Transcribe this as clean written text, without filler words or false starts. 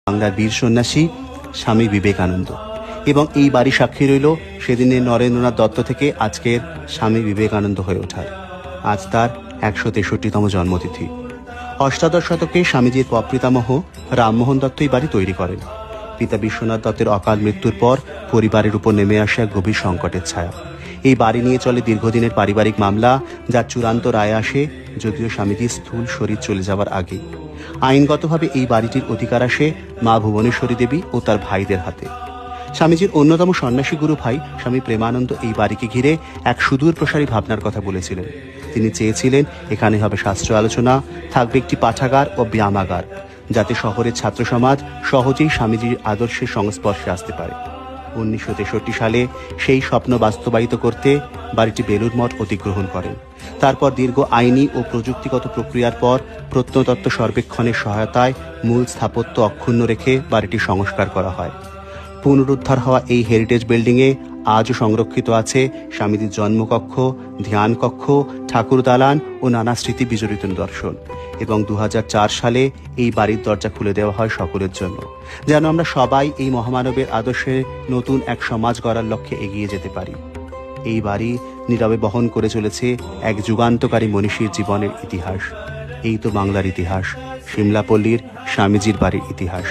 বাংলার বীর সন্ন্যাসী স্বামী বিবেকানন্দ। এবং এই বাড়ি সাক্ষী রইল সেদিনের নরেন্দ্রনাথ দত্ত থেকে আজকের স্বামী বিবেকানন্দ হয়ে ওঠার। আজ তার 163তম জন্মতিথি। অষ্টাদশ শতকে স্বামীজির প্রপিতামহ রামমোহন দত্ত এই বাড়ি তৈরি করেন। পিতা বিশ্বনাথ দত্তের অকাল মৃত্যুর পর পরিবারের উপর নেমে আসে এক গভীর সংকটের ছায়া। এই বাড়ি নিয়ে চলে দীর্ঘদিনের পারিবারিক মামলা, যার চূড়ান্ত রায় আসে যদিও স্বামীজির স্থূল শরীর চলে যাওয়ার আগে। আইনগতভাবে এই বাড়িটির অধিকার আসে মা ভুবনেশ্বরী দেবী ও তার ভাইদের হাতে। স্বামীজির অন্যতম সন্ন্যাসী গুরু ভাই স্বামী প্রেমানন্দ এই বাড়িকে ঘিরে এক সুদূর প্রসারী ভাবনার কথা বলেছিলেন। তিনি চেয়েছিলেন এখানে হবে শাস্ত্র আলোচনা, থাকবে একটি পাঠাগার ও ব্যায়ামাগার, যাতে শহরের ছাত্র সমাজ সহজেই স্বামীজির আদর্শের সংস্পর্শে আসতে পারে। 1963 সালে সেই স্বপ্ন বাস্তবায়িত করতে বাড়িটি বেলুড় মঠ অধিগ্রহণ করেন। তারপর দীর্ঘ আইনি ও প্রযুক্তিগত প্রক্রিয়ার পর প্রত্নতত্ত্ব সর্বেক্ষণের সহায়তায় মূল স্থাপত্য অক্ষুণ্ণ রেখে বাড়িটি সংস্কার করা হয়। পুনরুদ্ধার হওয়া এই হেরিটেজ বিল্ডিংয়ে আজও সংরক্ষিত আছে স্বামীজির জন্মকক্ষ, ধ্যান কক্ষ, ঠাকুর দালান ও নানা স্মৃতি বিজড়িত নিদর্শন। এবং 2004 সালে এই বাড়ির দরজা খুলে দেওয়া হয় সকলের জন্য, যেন আমরা সবাই এই মহামানবের আদর্শে নতুন এক সমাজ গড়ার লক্ষ্যে এগিয়ে যেতে পারি। এই বাড়ি নীরবে বহন করে চলেছে এক যুগান্তকারী মনীষীর জীবনের ইতিহাস। এই তো বাংলার ইতিহাস, সিমলাপল্লীর স্বামীজির বাড়ির ইতিহাস।